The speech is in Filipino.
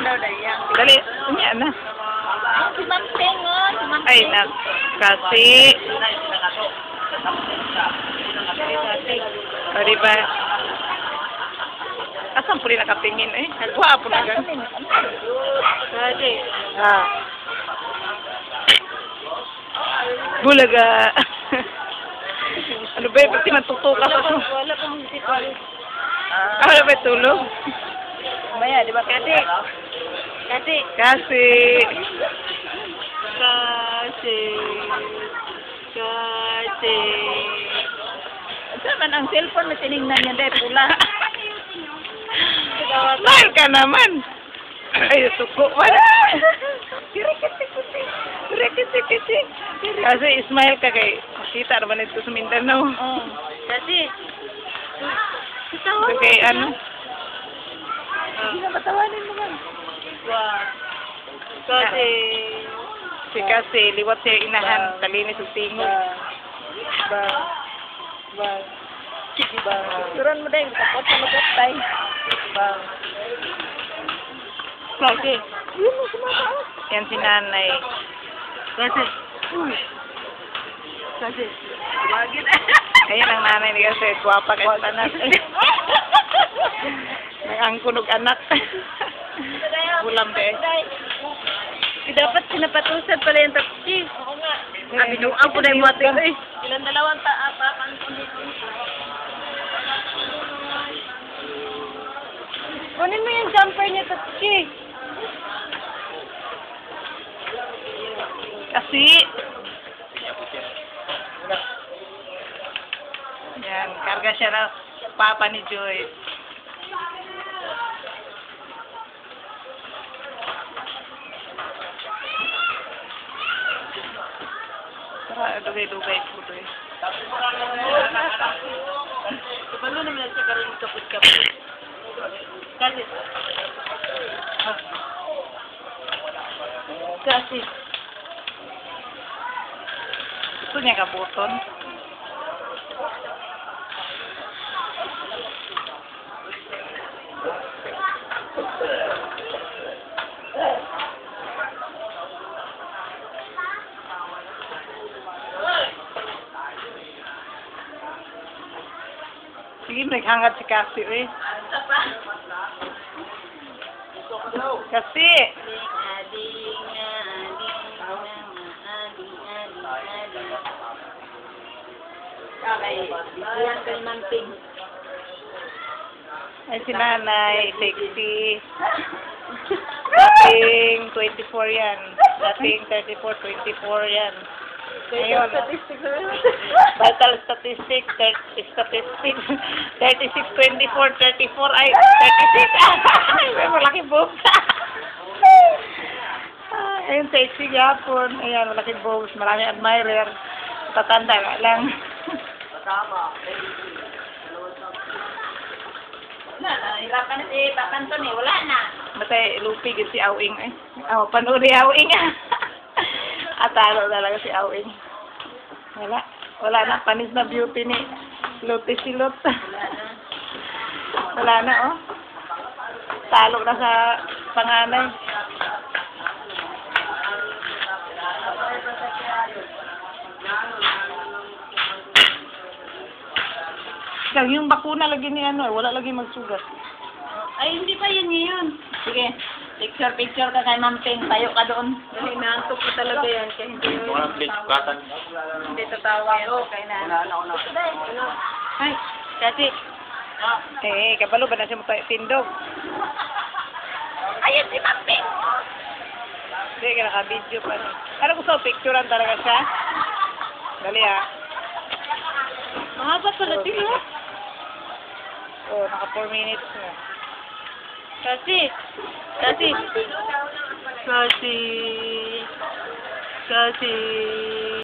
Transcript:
daw dayang. Dali, unya na. Si Mamping, oh. Si Mamping. Ay, kasi. O, diba? Asan po rin nakapingin eh? Nagwapo na gan. Kasi. Ah. Bulaga. Ano ba yun? Pati matutukas ako. Wala pang sipalo. Ano ba tulog? Maya, di ba? Kasi. Kasi. Kasi. Kasi. Saan man ang cellphone na tinignan niya dahil pula. Mahal ka naman. Ay, suko. Wala. Kiri-kiti-kiti. Kasi smile ka kay makita naman ito sa Mindanao. Oh. Kasi. Ito kay ano? Hindi na matawanin mo man. Kasi. Kasi liwat siya inahan. Talinis sa tingog. Turon mo dahil. Kapot sa magkatay. Kasi. Yun mo sumataas. Yan si nanay. Kasi. Kasi. Wagin. Ayan ang nanay ni kasi. Guwapa kayo sa anak. Nangangkunog anak. Bulam ka eh. Dapat sinapatusan pala yung tapsi. Oo nga. Binuang ko na yung mati ko eh. Ilang dalawang taapaan ko dito. Kunin mo yung jumper niya tapsi. Kasi. Yan. Karga siya na papa ni Joyce. Dugay-dugay po eh. Kapalo naman siya karoon kapit-kapit. Kasi. Kasi. Gusto niya kabuton. Sige, naghangat si Kasi eh. Kasi. Iyan kay Mamping. Ay, si nanay, sexy. Dating 24 yan. Dating 34, 24 yan. Ngayon, vital statistics, 36, 24, 34, ay, 36. Ay, malaki boobs. Ayun, sexy yapon. Ayan, malaki boobs. Marami admirer. Tatanda nga lang. Hirapan na si Papanton eh. Wala na. Matay, lupig si Awing eh. Oh, panuli Awing ah. Atalo talaga si Awing. Wala na. Panis na beauty ni Lote Silot. Wala na oh. Talo na sa panganay. Yung bakuna lagi ni ano, wala lagi magsugat. Ay, hindi pa yun ngayon. Sige, picture ka kay Mamping. Tayo ka doon. Dahil naantok ko talaga yan. Kaya hindi yun. Hindi tatawa yan. Kaya naantok. Ay, kasi. Eh, kabalo ba na siya tindog? Ayun si Mamping. Hindi, naka-video pa. Ano gusto, picturean talaga siya? Dali ah. Mahaba pala din ha. Oh, naka 4 minutes na. Kasi.